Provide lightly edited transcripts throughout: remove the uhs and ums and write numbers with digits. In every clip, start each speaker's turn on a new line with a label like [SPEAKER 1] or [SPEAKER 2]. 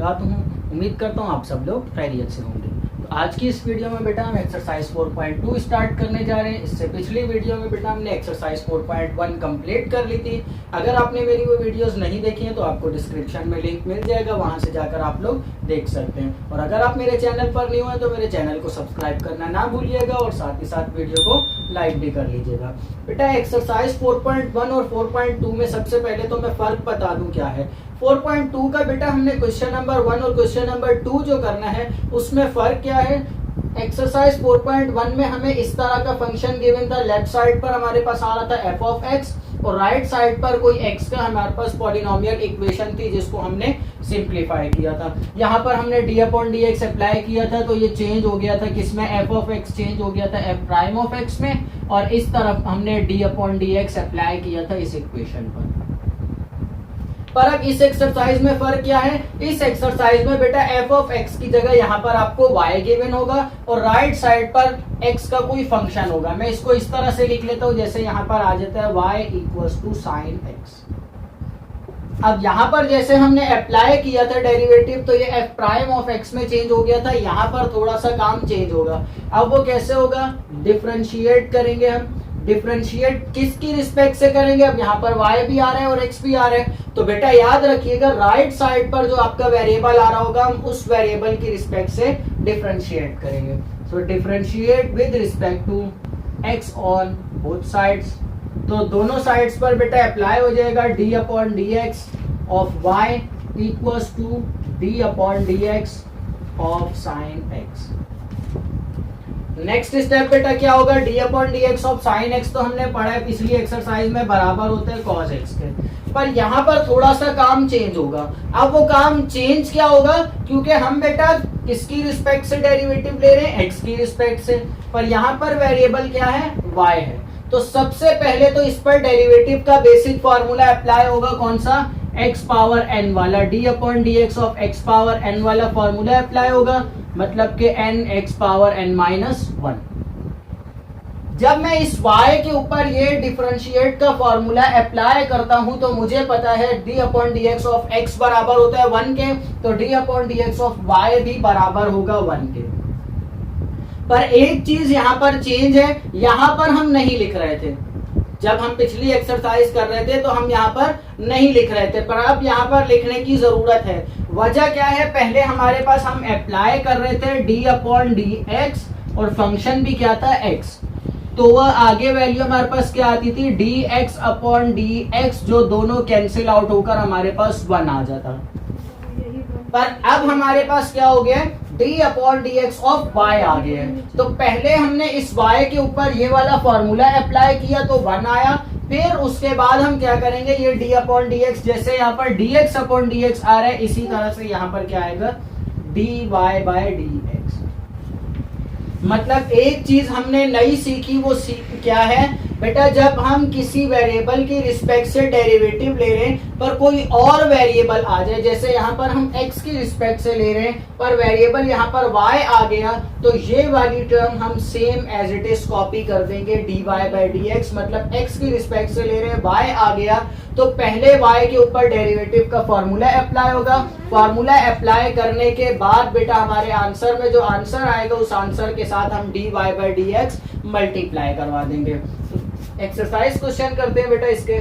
[SPEAKER 1] वबरकातुहू। उम्मीद करता हूँ आप सब लोग खैरियत से होंगे। तो आज की इस वीडियो में बेटा हम एक्सरसाइज 4.2 स्टार्ट करने जा रहे हैं। इससे पिछली वीडियो में बेटा हमने एक्सरसाइज 4.1 कंप्लीट कर ली थी। अगर आपने मेरी वो वीडियोस नहीं देखी हैं तो आपको डिस्क्रिप्शन में लिंक मिल जाएगा, वहां से जाकर आप लोग देख सकते हैं। और अगर आप मेरे चैनल पर न्यू हैं तो मेरे चैनल को सब्सक्राइब करना ना भूलिएगा और साथ ही साथ वीडियो को लाइक भी कर लीजिएगा। बेटा एक्सरसाइज 4.1 और 4.2 में सबसे पहले तो मैं फर्क बता दूं क्या है। 4.2 का बेटा हमने क्वेश्चन नंबर 1 और क्वेश्चन नंबर 2 जो करना है उसमें फर्क क्या है। एक्सरसाइज 4.1 में हमें इस तरह का फंक्शन गिवन था, लेफ्ट साइड पर हमारे पास आ रहा था एफ ऑफ एक्स और राइट साइड पर कोई एक्स का हमारे पास पॉलिनोमियल इक्वेशन थी जिसको हमने सिंप्लीफाई किया था। यहाँ पर हमने D upon d x apply किया था तो ये चेंज हो गया था किसमें, एफ ऑफ एक्स चेंज हो गया था एफ प्राइम ऑफ एक्स में, और इस तरफ हमने D upon d x apply किया था इस इक्वेशन पर अब इस एक्सरसाइज में फर्क क्या है। इस एक्सरसाइज में बेटा एफ ऑफ एक्स की जगह यहाँ पर आपको y गिवन होगा और राइट साइड पर x का कोई फंक्शन होगा। मैं इसको इस तरह से लिख लेता हूँ, जैसे यहाँ पर आ जाता है y equals to sine x. अब यहाँ पर जैसे हमने अप्लाई किया था डेरिवेटिव तो ये f प्राइम ऑफ x में चेंज हो गया था, यहाँ पर थोड़ा सा काम चेंज होगा। अब वो कैसे होगा, डिफरेंशिएट करेंगे हम। डिफरेंशिएट किसकी रिस्पेक्ट से करेंगे, अब यहाँ पर y भी आ रहा है और x भी आ रहा है तो बेटा याद रखिएगा राइट साइड पर जो आपका वेरिएबल आ रहा होगा हम उस वेरिएबल की रिस्पेक्ट से डिफरेंशिएट करेंगे। So differentiate with respect to x on both sides. तो दोनों साइड्स पर बेटा अप्लाई हो जाएगा d upon d x of y equals to d upon d x of sine x. Next step बेटा क्या होगा, d upon d x of sine x तो हमने पढ़ा है पिछली एक्सरसाइज में, बराबर होते हैं कॉस एक्स के। पर यहाँ पर थोड़ा सा काम चेंज होगा। अब वो काम चेंज क्या होगा, क्योंकि हम बेटा किसकी रिस्पेक्ट से डेरिवेटिव ले रहे हैं, x की रिस्पेक्ट से, पर यहाँ पर वेरिएबल क्या है, y है। तो सबसे पहले तो इस पर डेरिवेटिव का बेसिक फॉर्मूला अप्लाई होगा, कौन सा, x पावर n वाला, d upon d x of x power n वाला फॉर्मूला अप्लाई होगा, मतलब कि n x power n minus 1। जब मैं इस y के ऊपर ये डिफरेंशिएट का फॉर्मूला अप्लाई करता हूं तो मुझे पता है d upon d x of x बराबर होता है 1 के, तो d upon d x of y भी बराबर होगा 1 के। पर एक चीज यहाँ पर चेंज है, यहाँ पर हम नहीं लिख रहे थे। जब हम पिछली एक्सरसाइज कर रहे थे तो हम यहाँ पर नहीं लिख रहे थे, पर अब यहाँ पर लिखने की जरूरत है। वजह क्या है, पहले हमारे पास हम अप्लाई कर रहे थे d अपॉन डी एक्स और फंक्शन भी क्या था x, तो वह आगे वैल्यू हमारे पास क्या आती थी, dx अपॉन dx, जो दोनों कैंसिल आउट होकर हमारे पास 1 आ जाता। पर अब हमारे पास क्या हो गया, d upon d x of y आ गया है। तो पहले हमने इस y के ऊपर ये वाला फॉर्मूला अप्लाई किया तो 1 आया, फिर उसके बाद हम क्या करेंगे, ये d अपॉन डी एक्स, जैसे यहाँ पर dx अपॉन dx आ रहा है इसी तरह से यहाँ पर क्या आएगा, dy बाय dx। मतलब एक चीज हमने नई सीखी, वो क्या है बेटा, जब हम किसी वेरिएबल की रिस्पेक्ट से डेरिवेटिव ले रहे हैं पर कोई और वेरिएबल आ जाए, जैसे यहाँ पर हम x की रिस्पेक्ट से ले रहे हैं पर वेरिएबल यहाँ पर y आ गया, तो ये वाली टर्म हम same as it is copy कर देंगे dy बाय dx। मतलब x की रिस्पेक्ट से ले रहे हैं, y आ गया तो पहले y के ऊपर डेरिवेटिव का फॉर्मूला अप्लाई होगा। फॉर्मूला अप्लाई करने के बाद बेटा हमारे आंसर में जो आंसर आएगा उस आंसर के साथ हम dy बाय dx मल्टीप्लाई करवा देंगे। एक्सरसाइज क्वेश्चन करते हैं बेटा इसके।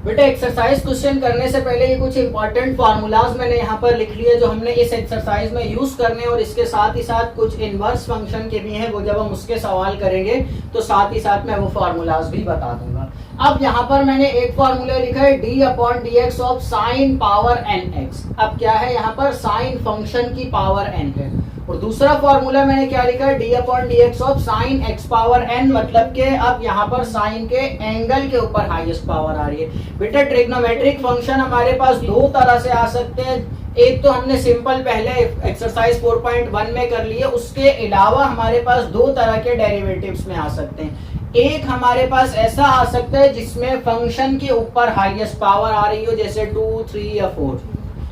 [SPEAKER 1] बेटा एक्सरसाइज क्वेश्चन करने से पहले ये कुछ इंपॉर्टेंट फार्मूलाज मैंने यहाँ पर लिख लिए जो हमने इस एक्सरसाइज में यूज करने, और इसके साथ ही साथ कुछ इनवर्स फंक्शन के भी हैं, वो जब हम उसके सवाल करेंगे तो साथ ही साथ मैं वो फार्मूलाज भी बता दूंगा। अब यहाँ पर मैंने एक फार्मूला लिखा है d upon d x of sine power n x। अब क्या है, यहाँ पर साइन फंक्शन की पावर n है, और दूसरा फॉर्मूला मैंने क्या लिखा है, d upon d x of sine x power n, मतलब के अब यहाँ पर साइन के एंगल के ऊपर हाईएस्ट पावर आ रही है। बेटा ट्रिग्नोमेट्रिक फंक्शन हमारे पास दो तरह से आ सकते हैं, एक तो हमने सिंपल पहले एक्सरसाइज 4.1 में कर लिए, उसके अलावा हमारे पास दो तरह के डेरिवेटिव्स में आ सकते हैं। एक हमारे पास ऐसा आ सकता है जिसमें फंक्शन के ऊपर हाईएस्ट पावर आ रही हो, जैसे 2, 3 या 4,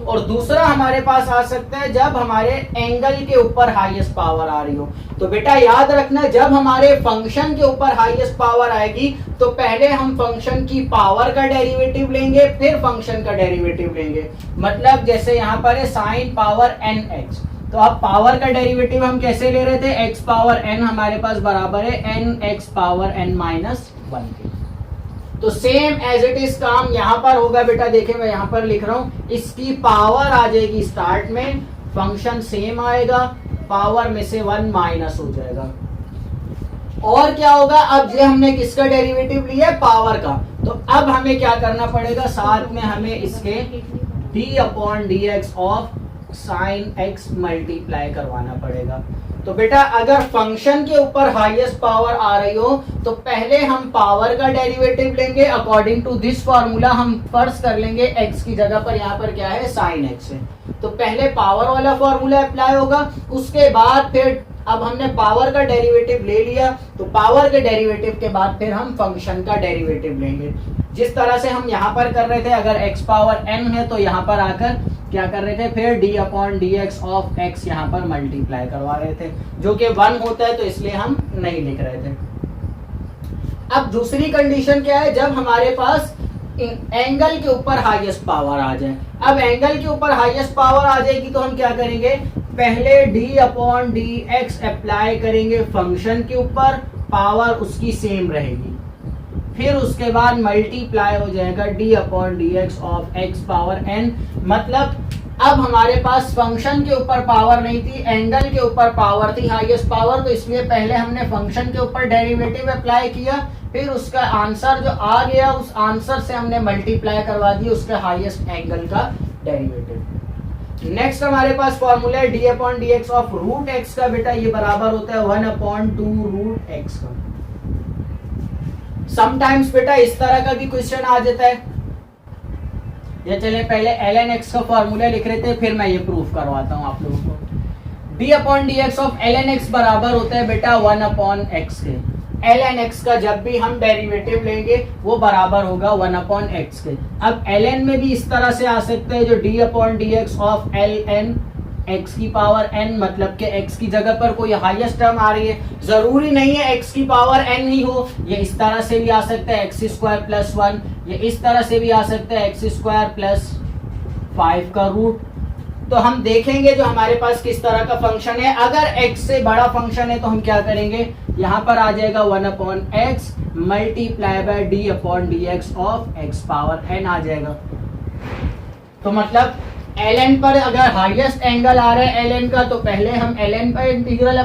[SPEAKER 1] और दूसरा हमारे पास आ सकता है जब हमारे एंगल के ऊपर हाईएस्ट पावर आ रही हो। तो बेटा याद रखना, जब हमारे फंक्शन के ऊपर हाईएस्ट पावर आएगी तो पहले हम फंक्शन की पावर का डेरिवेटिव लेंगे, फिर फंक्शन का डेरिवेटिव लेंगे। मतलब जैसे यहाँ पर है साइन पावर एन एक्स, तो अब पावर का डेरिवेटिव हम कैसे ले रहे थे, एक्स पावर एन हमारे पास बराबर है n x power n minus one के। तो सेम एज इट इज काम यहाँ पर होगा बेटा। देखे मैं यहाँ पर लिख रहा हूं, इसकी पावर आ जाएगी स्टार्ट में, फंक्शन सेम आएगा, पावर में से वन माइनस हो जाएगा। और क्या होगा, अब ये हमने किसका डेरिवेटिव लिया, पावर का। तो अब हमें क्या करना पड़ेगा, साथ में हमें इसके D upon d x of sine x multiply करवाना पड़ेगा। तो बेटा अगर फंक्शन के ऊपर हाईएस्ट पावर आ रही हो तो पहले हम पावर का डेरिवेटिव लेंगे। अकॉर्डिंग टू दिस फॉर्मूला हम फर्स्ट कर लेंगे एक्स की जगह पर यहाँ पर क्या है साइन एक्स है, तो पहले पावर वाला फॉर्मूला अप्लाई होगा। उसके बाद फिर अब हमने पावर का डेरिवेटिव ले लिया, तो पावर के डेरिवेटिव के बाद फिर हम फंक्शन का डेरिवेटिव लेंगे। जिस तरह से हम यहाँ पर कर रहे थे, अगर x पावर n है तो यहाँ पर आकर क्या कर रहे थे, फिर d upon d x of x यहाँ पर मल्टीप्लाई करवा रहे थे, जो कि 1 होता है तो इसलिए हम नहीं लिख रहे थे। अब दूसरी कंडीशन क्या है, जब हमारे पास एंगल के ऊपर हाईएस्ट पावर आ जाए। अब एंगल के ऊपर हाईएस्ट पावर आ जाएगी तो हम क्या करेंगे, पहले d upon d x apply करेंगे फंक्शन के ऊपर, पावर उसकी सेम रहेगी, फिर उसके बाद मल्टीप्लाई हो जाएगा d upon d x of x power n। मतलब अब हमारे पास फंक्शन के ऊपर पावर नहीं थी, एंगल के ऊपर पावर थी, हाईएस्ट पावर, तो इसलिए पहले हमने फंक्शन के ऊपर डेरिवेटिव अप्लाई किया, फिर उसका आंसर जो आ गया उस आंसर से हमने मल्टीप्लाई करवा दिया उसके हाईएस्ट एंगल का डेरिवेटिव। नेक्स्ट हमारे पास फॉर्मूला है d upon d x of root x का। बेटा ये बराबर होता है 1 अपॉन 2 रूट एक्स का। समटाइम्स बेटा इस तरह का भी क्वेश्चन आ जाता है, ये चले पहले ln x का फॉर्मूला लिख रहे थे, फिर मैं ये प्रूफ करवाता हूँ आप लोगों को। d upon d x of ln x बराबर होता है बेटा 1 अपॉन एक्स के। ln x का जब भी हम डेरिवेटिव लेंगे वो बराबर होगा 1 अपॉन एक्स के। अब ln में भी इस तरह से आ सकता है, जो d upon d x of ln x की पावर n, मतलब कि x की जगह पर कोई हाईएस्ट टर्म आ रही है, जरूरी नहीं है x की पावर n ही हो, ये इस तरह से भी आ सकता है x स्क्वायर प्लस 1, ये इस तरह से भी आ सकता है x स्क्वायर प्लस 5 का रूट। तो हम देखेंगे जो हमारे पास किस तरह का फंक्शन है। अगर x से बड़ा फंक्शन है तो हम क्या करेंगे, यहाँ पर आ जाएगा 1 upon x multiply by D upon d x of x power n आ जाएगा। तो मतलब ln पर अगर हाईएस्ट एंगल आ रहा है ln का, तो पहले हम ln पर इंटीग्रल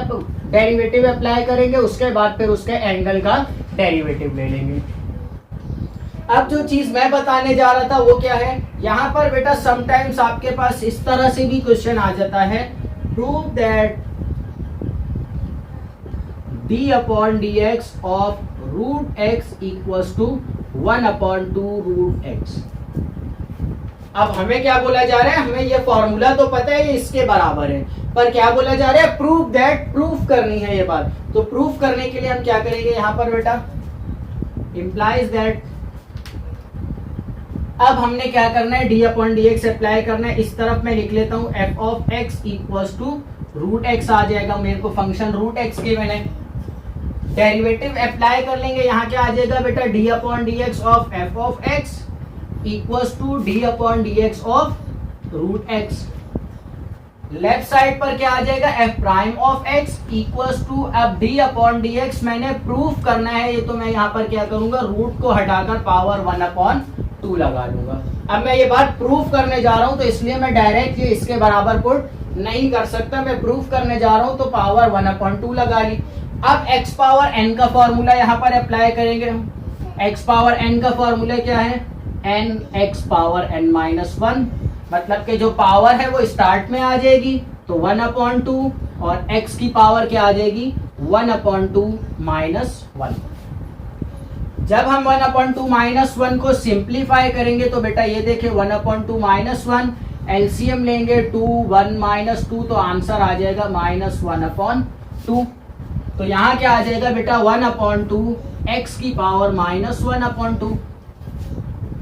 [SPEAKER 1] डेरिवेटिव अप्लाई करेंगे, उसके बाद फिर उसके एंगल का डेरिवेटिव ले लेंगे। अब जो चीज मैं बताने जा रहा था वो क्या है, यहाँ पर बेटा समटाइम्स आपके पास इस तरह से भी क्वेश्चन आ जाता है, prove that d upon d x of root x equals to 1 upon 2 root x. अब हमें क्या बोला जा रहा है, हमें ये फॉर्मूला तो पता है ये इसके बराबर है, पर क्या बोला जा रहा है, प्रूव दैट, प्रूफ करनी है ये बात। तो प्रूफ करने के लिए हम क्या करेंगे, यहाँ पर बेटा इंप्लाइज दैट, अब हमने क्या करना है, d upon d x apply करना है। इस तरफ मैं लिख लेता हूँ f of x equals to root x आ जाएगा, मेरे को फंक्शन रूट एक्स के मैंने डेरिवेटिव अप्लाई कर लेंगे। यहाँ क्या आ जाएगा बेटा, d upon d x of f of x equals to d upon d x of root x. Left side पर क्या आ जाएगा, f prime of x equals to, अब d अपॉन डी एक्स मैंने प्रूफ करना है, ये तो मैं यहाँ पर क्या करूंगा, रूट को हटाकर पावर 1 अपॉन 2 लगा लूंगा। अब मैं ये बात प्रूफ करने जा रहा हूं तो इसलिए मैं डायरेक्ट ये इसके बराबर पुट नहीं कर सकता, मैं प्रूफ करने जा रहा हूं तो पावर 1 अपॉन 2 लगा ली। अब x पावर n का फॉर्मूला यहाँ पर अप्लाई करेंगे हम। x पावर n का फॉर्मूला क्या है, n x power n minus 1, मतलब कि जो पावर है वो स्टार्ट में आ जाएगी तो 1 अपॉन 2, और x की पावर क्या आ जाएगी, 1 अपॉन 2 माइनस 1। जब हम 1 अपॉन 2 माइनस 1 को सिंप्लीफाई करेंगे तो बेटा ये देखिए 1 अपॉन 2 माइनस 1, एलसीएम लेंगे 2 1 माइनस 2, तो आंसर आ जाएगा माइनस 1 अपॉन 2। तो यहाँ क्या आ जाएगा बेटा, 1 अपॉन 2 एक्स की पावर माइनस 1 अपॉन 2।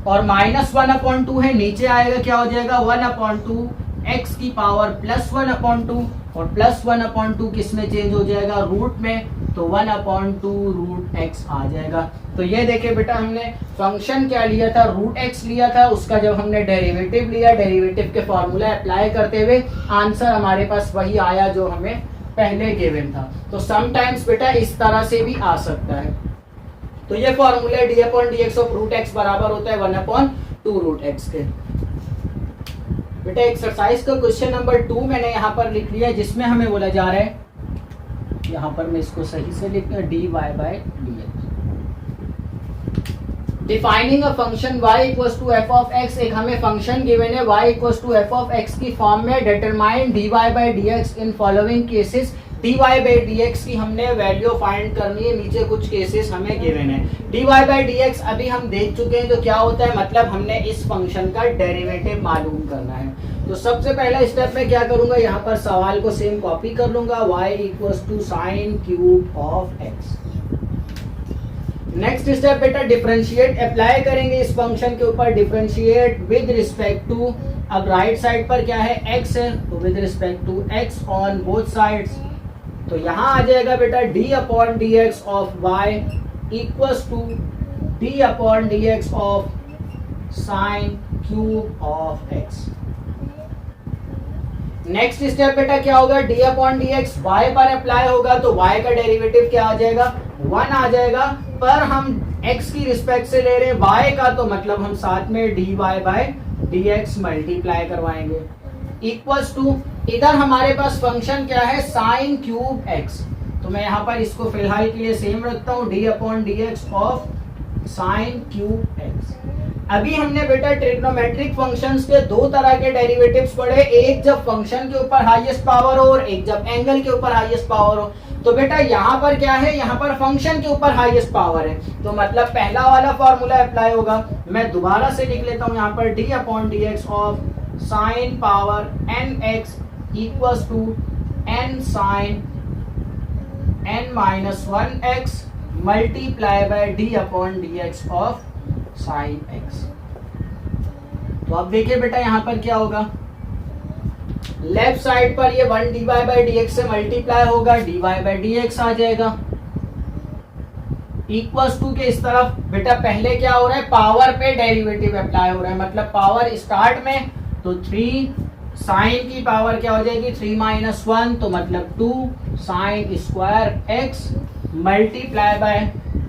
[SPEAKER 1] और -1/2 है, नीचे आएगा क्या हो जाएगा 1/2 x की पावर +1/2 और +1/2 किस में चेंज हो जाएगा रूट में, तो 1/2 रूट x आ जाएगा। तो ये देखिए बेटा हमने फंक्शन क्या लिया था, रूट x लिया था, उसका जब हमने डेरिवेटिव लिया, डेरिवेटिव के फॉर्मूला अप्लाई करते हुए आंसर हमारे पास वही आया जो हमें पहले गिवन था। तो समटाइम्स बेटा इस तरह से भी आ सकता है। तो ये formula d/dx of root x बराबर होता है 1/2 रूट x के। बेटा एक्सरसाइज का क्वेश्चन नंबर 2 मैंने यहाँ पर लिख लिया है, जिसमें हमें बोला जा रहा है, यहाँ पर मैं इसको सही से लिख दूं, dy/dx। Defining a function y equals to f of x, एक हमें फंक्शन गिवन है y equals to f of x की फॉर्म में, determine dy/dx in following cases. dy/dx की हमने वैल्यू फाइंड करनी है, नीचे कुछ केसेस हमें गिवन है। dy/dx अभी हम देख चुके हैं जो क्या होता है, मतलब हमने इस फंक्शन का डेरिवेटिव मालूम करना है। तो सबसे पहला स्टेप में क्या करूंगा, यहाँ पर सवाल को सेम कॉपी कर लूंगा, y equals to sine cube of x। Next step बेटा डिफरेंशिएट अप्लाई करेंगे इस फंक्शन के ऊपर, डिफरेंशिएट विद रिस्पेक्ट टू, अब राइट साइड पर क्या है x है, तो with respect to x on both sides. तो यहाँ आ जाएगा बेटा d/dx of y equals to d/dx of sine cube of x। Next step बेटा क्या होगा, d/dx y पर अप्लाई होगा, तो y का डेरिवेटिव क्या आ जाएगा 1 आ जाएगा, पर हम x की रिस्पेक्ट से ले रहे हैं y का, तो मतलब हम साथ में dy/dx मल्टीप्लाई करवाएंगे इक्वल्स टू, इधर हमारे पास फंक्शन क्या है साइन क्यूब x, तो मैं यहाँ पर इसको फिलहाल के लिए सेम रखता हूँ d/dx of sine cube x। अभी हमने बेटा ट्रिग्नोमेट्रिक फंक्शंस के दो तरह के डेरिवेटिव्स पढ़े, एक जब फंक्शन के ऊपर हाईएस्ट पावर हो और एक जब एंगल के ऊपर हाईएस्ट पावर हो। तो बेटा यहाँ पर क्या है, यहाँ पर फंक्शन के ऊपर हाईएस्ट पावर है, तो मतलब पहला वाला फॉर्मूला अप्लाई होगा। मैं दोबारा से लिख लेता हूँ यहाँ पर d/dx of sine power nx equals to n sine n-1x multiply by d/dx of sine x। तो अब देखिए बेटा यहाँ पर क्या होगा, लेफ्ट साइड पर ये 1 dy/dx से मल्टीप्लाई होगा, dy/dx आ जाएगा इक्वल्स टू के इस तरफ बेटा पहले क्या हो रहा है, पावर पे डेरिवेटिव अप्लाई हो रहा है, मतलब पावर स्टार्ट में तो 3 साइन की पावर क्या हो जाएगी 3 - 1, तो मतलब 2 sine square x multiply by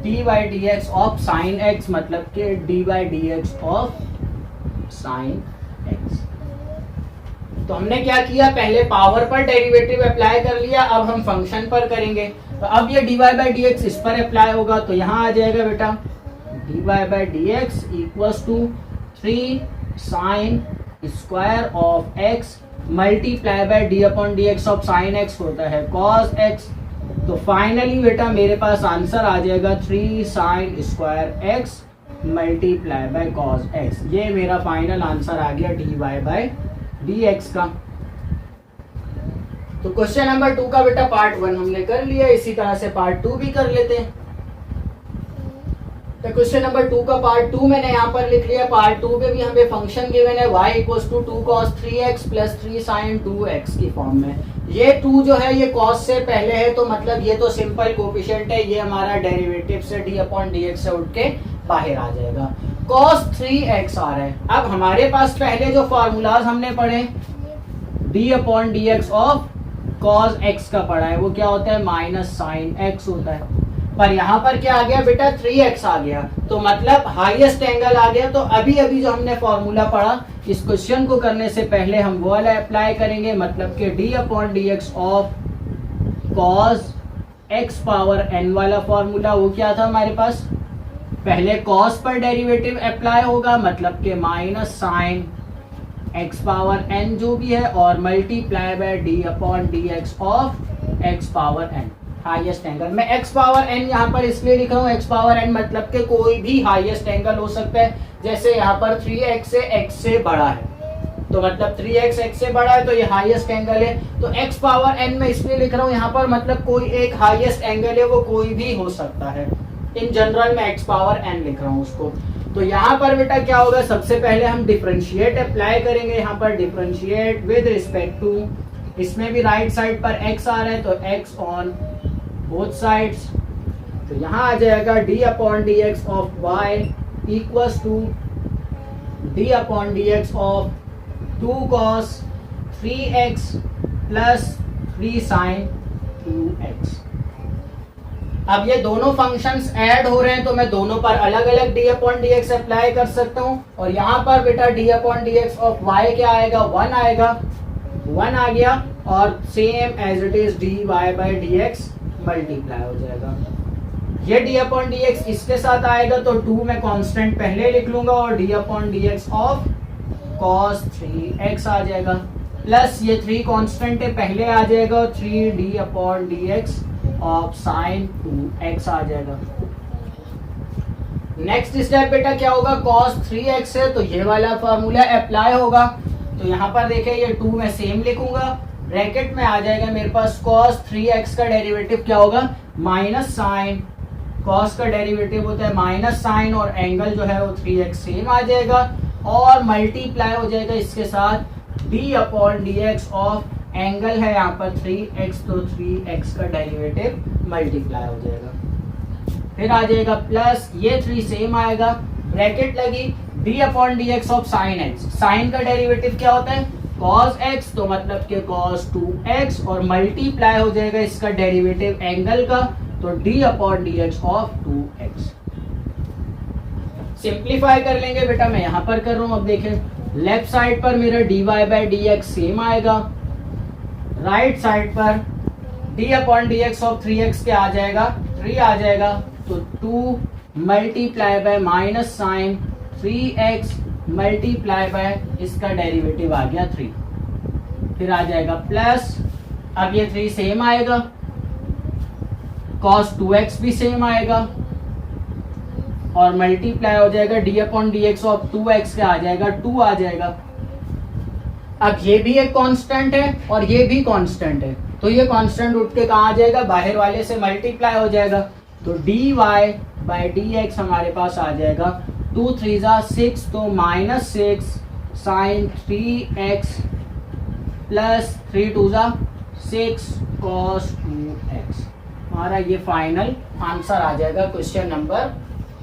[SPEAKER 1] d/dx of sine x, मतलब के d/dx ऑफ साइन x। तो हमने क्या किया, पहले पावर पर डेरिवेटिव अप्लाई कर लिया, अब हम फंक्शन पर करेंगे। तो अब ये dy/dx इस पर अप्लाई होगा, तो यहाँ आ जाएगा बेटा dy/dx equals to 3 sine square of x multiply by d/dx of sine x होता है cos x। तो फाइनली बेटा मेरे पास आंसर आ जाएगा 3 sine square x multiply bye cos x। ये मेरा फाइनल आंसर आ गया dy/dx का। तो क्वेश्चन नंबर 2 का बेटा पार्ट 1 हमने कर लिया, इसी तरह से पार्ट 2 भी कर लेते हैं। तो क्वेश्चन नंबर 2 का पार्ट 2 मैंने यहाँ पर लिख लिया, पार्ट 2 पे भी हमें फंक्शन गिवन है y equals to 2 cos 3x plus 3 sin 2x की फॉर्म में। ये 2 जो है ये cos से पहले है, तो मतलब ये तो सिंपल कोफिशिएंट है, ये हमारा डेरिवेटिव से d/dx से उठ के बाहर आ जाएगा। cos 3x आ रहा है, अब हमारे पास पहले जो फॉर्मूलाज हमने पढ़े d/dx ऑफ cos x का पढ़ा है, वो क्या होता है माइनस साइन x होता है, पर यहाँ पर क्या आ गया बेटा 3x आ गया, तो मतलब हाईएस्ट एंगल आ गया। तो अभी अभी जो हमने फॉर्मूला पढ़ा, इस क्वेश्चन को करने से पहले हम वो वाला अप्लाई करेंगे, मतलब कि d/dx of cos x power n वाला फॉर्मूला, वो क्या था हमारे पास, पहले cos पर डेरिवेटिव अप्लाई होगा, मतलब कि minus sine x power n जो भी है, और multiply by d/dx of x power n highest angle. मैं x पावर n यहाँ पर इसलिए लिख रहा हूँ, x पावर n मतलब कि कोई भी हाईएस्ट एंगल हो सकता है, जैसे यहाँ पर 3x से x से बड़ा है, तो मतलब 3x x से बड़ा है तो ये हाईएस्ट एंगल है। तो x पावर n में इसलिए लिख रहा हूँ यहाँ पर, मतलब कोई एक हाईएस्ट एंगल है, वो कोई भी हो सकता है। इन जनरल में x पावर n लिख रहा हूँ उसको। तो यहाँ पर बेटा क्या होगा, सबसे पहले हम डिफरेंशिएट अप्लाई करेंगे। यहाँ पर डिफरेंशिएट विद रिस्पेक्ट टू, इसमें भी राइट साइड पर x आ रहा है तो x ऑन बोथ साइड्स। तो यहाँ आ जाएगा d upon d x of y equals to d upon d x of 2 cos 3x plus 3 sin 2x। अब ये दोनों फंक्शंस ऐड हो रहे हैं तो मैं दोनों पर अलग अलग d upon d x apply कर सकता हूँ। और यहाँ पर बेटा d upon d x of y क्या आएगा, 1 आएगा, 1 आ गया, और same as it is dy by d x multiply हो जाएगा। ये d अपॉन डी एक्स इसके साथ आएगा तो 2 में कांस्टेंट पहले लिख लूंगा और d upon d x of cos 3x आ जाएगा, प्लस ये 3 कांस्टेंट है पहले आ जाएगा और 3d upon d x of sin 2x आ जाएगा। नेक्स्ट स्टेप बेटा क्या होगा, cos 3x है तो ये वाला फॉर्मूला अप्लाई होगा। तो यहाँ पर देखिए ये 2 में सेम लिखूंगा, ब्रैकेट में आ जाएगा मेरे पास cos 3x का डेरिवेटिव क्या होगा, माइनस साइन, cos का डेरिवेटिव होता है माइनस साइन, और एंगल जो है वो 3x सेम आ जाएगा, और मल्टीप्लाई हो जाएगा इसके साथ d upon d x of, angle है यहाँ पर 3x तो 3x का डेरिवेटिव मल्टीप्लाई हो जाएगा। फिर आ जाएगा प्लस ये 3 सेम आएगा, ब्रैकेट लगी d upon d x of sine x, sine का डेरिवेटिव क्या होता है cos x, तो मतलब कि cos 2x, और मल्टीप्लाई हो जाएगा इसका डेरिवेटिव एंगल का, तो d upon d x of 2x। Simplify कर लेंगे बेटा, मैं यहाँ पर कर रहा हूँ। अब देखें लेफ्ट साइड पर मेरा dy by d x same आएगा, राइट साइड पर d upon d x of 3x क्या आ जाएगा, 3 आ जाएगा, तो 2 multiply by minus sine 3x multiply by इसका डेरिवेटिव आ गया 3, फिर आ जाएगा प्लस, अब ये 3 सेम आएगा, cos 2x भी सेम आएगा, और मल्टीप्लाई हो जाएगा d upon d x of 2x क्या आ जाएगा, 2 आ जाएगा। अब ये भी एक कांस्टेंट है और ये भी कांस्टेंट है, तो ये कांस्टेंट उठ के कहाँ आ जाएगा, बाहर वाले से मल्टीप्लाई हो जाएगा, तो dy बाई डी एक्स हमारे पास आ जाएगा 2 3 6, तो minus 6 sign 3x plus 3 2 6 cos 2x। हमारा ये फाइनल आंसर आ जाएगा क्वेश्चन नंबर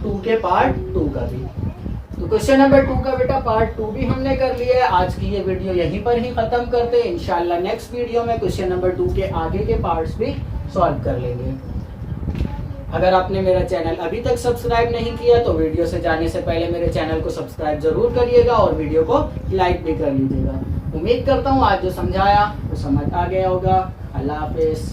[SPEAKER 1] 2 के पार्ट 2 का भी। तो क्वेश्चन नंबर 2 का बेटा पार्ट 2 भी हमने कर लिया है। आज की ये वीडियो यहीं पर ही खत्म करते हैं। इंशाल्लाह नेक्स्ट वीडियो में क्वेश्चन नंबर 2 के आगे के पार्ट्स भी सॉल्व कर लेंगे। अगर आपने मेरा चैनल अभी तक सब्सक्राइब नहीं किया तो वीडियो से जाने से पहले मेरे चैनल को सब्सक्राइब जरूर करिएगा और वीडियो को लाइक भी कर लीजिएगा। उम्मीद करता हूँ आज जो समझाया वो समझ आ गया होगा। अल्लाह हाफिज।